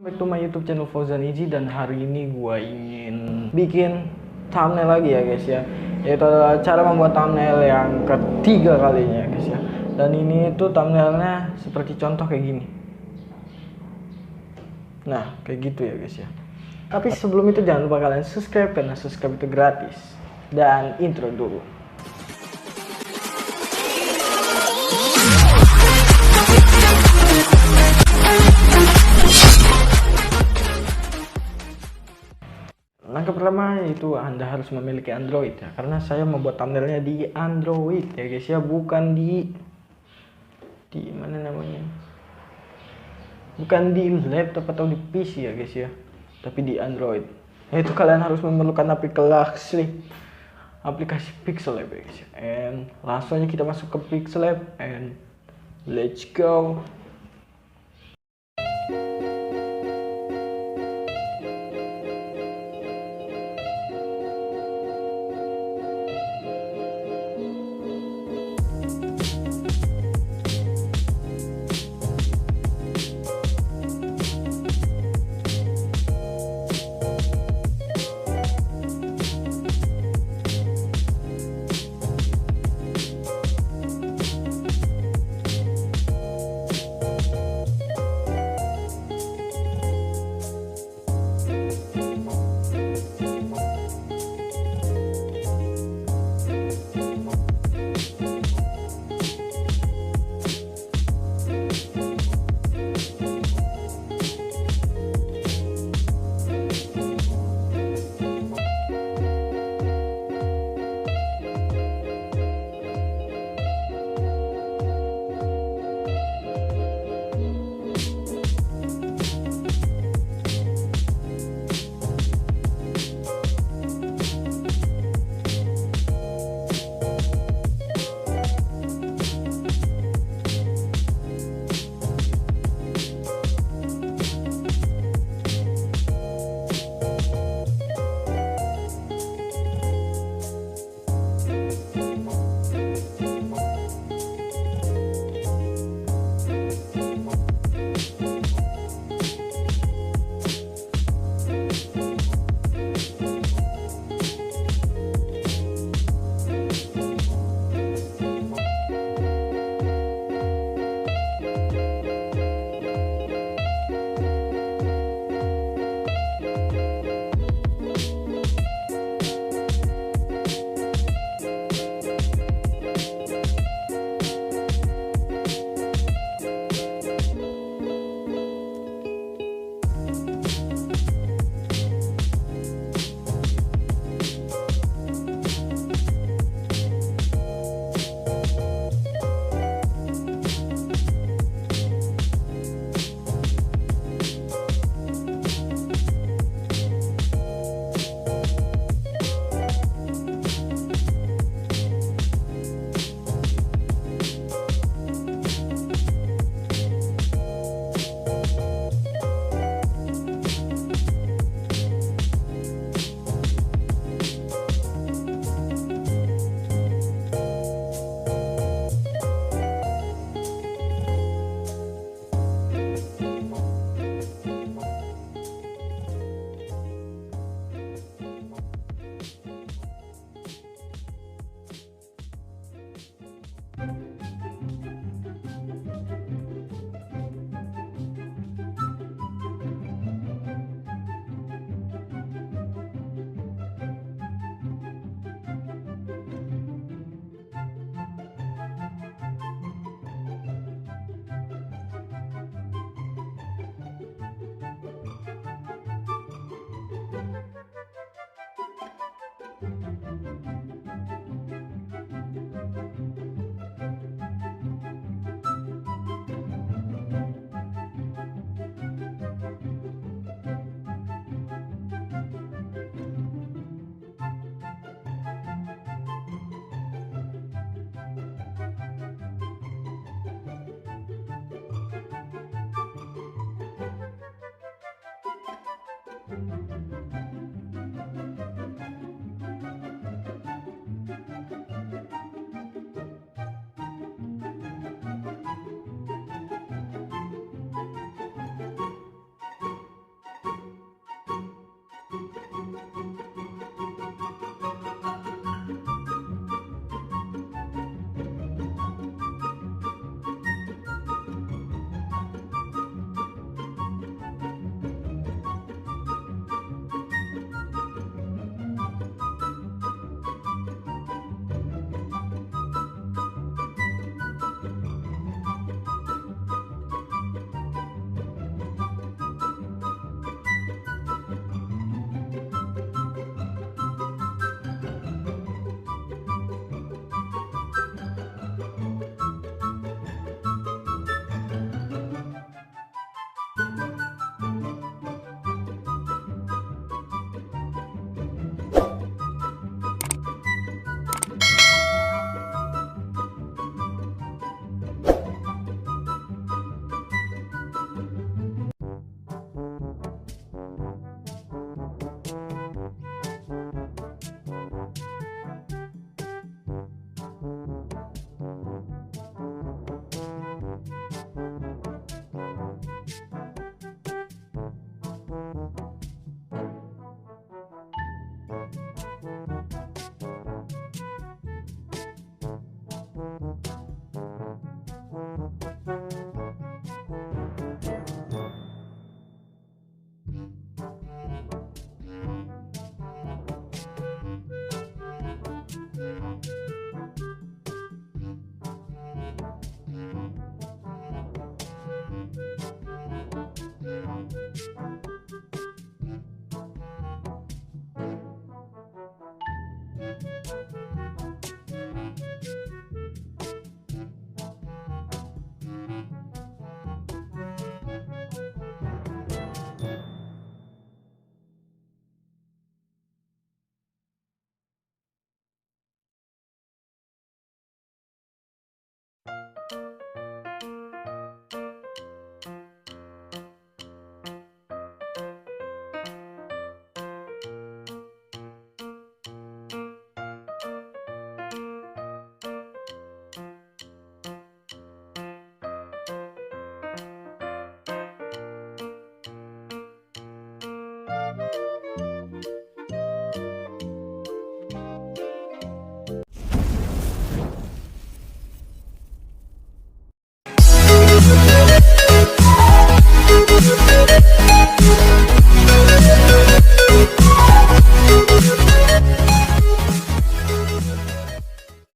Back to my YouTube channel Fauzan Iji, dan hari ini gue ingin bikin thumbnail lagi ya guys ya. Yaitu adalah cara membuat thumbnail yang ketiga kalinya ya guys ya. Dan ini tuh thumbnailnya seperti contoh kayak gini. Nah kayak gitu ya guys ya. Tapi sebelum itu jangan lupa kalian subscribe, karena subscribe itu gratis. Dan intro dulu. Langkah pertama yaitu Anda harus memiliki Android ya, karena saya membuat thumbnailnya di Android ya guys ya, bukan di mana namanya, bukan di laptop atau di PC ya guys ya, tapi di Android. Yaitu kalian harus memerlukan aplikasi Pixel Lab ya guys ya. And langsung aja kita masuk ke Pixel Lab and let's go.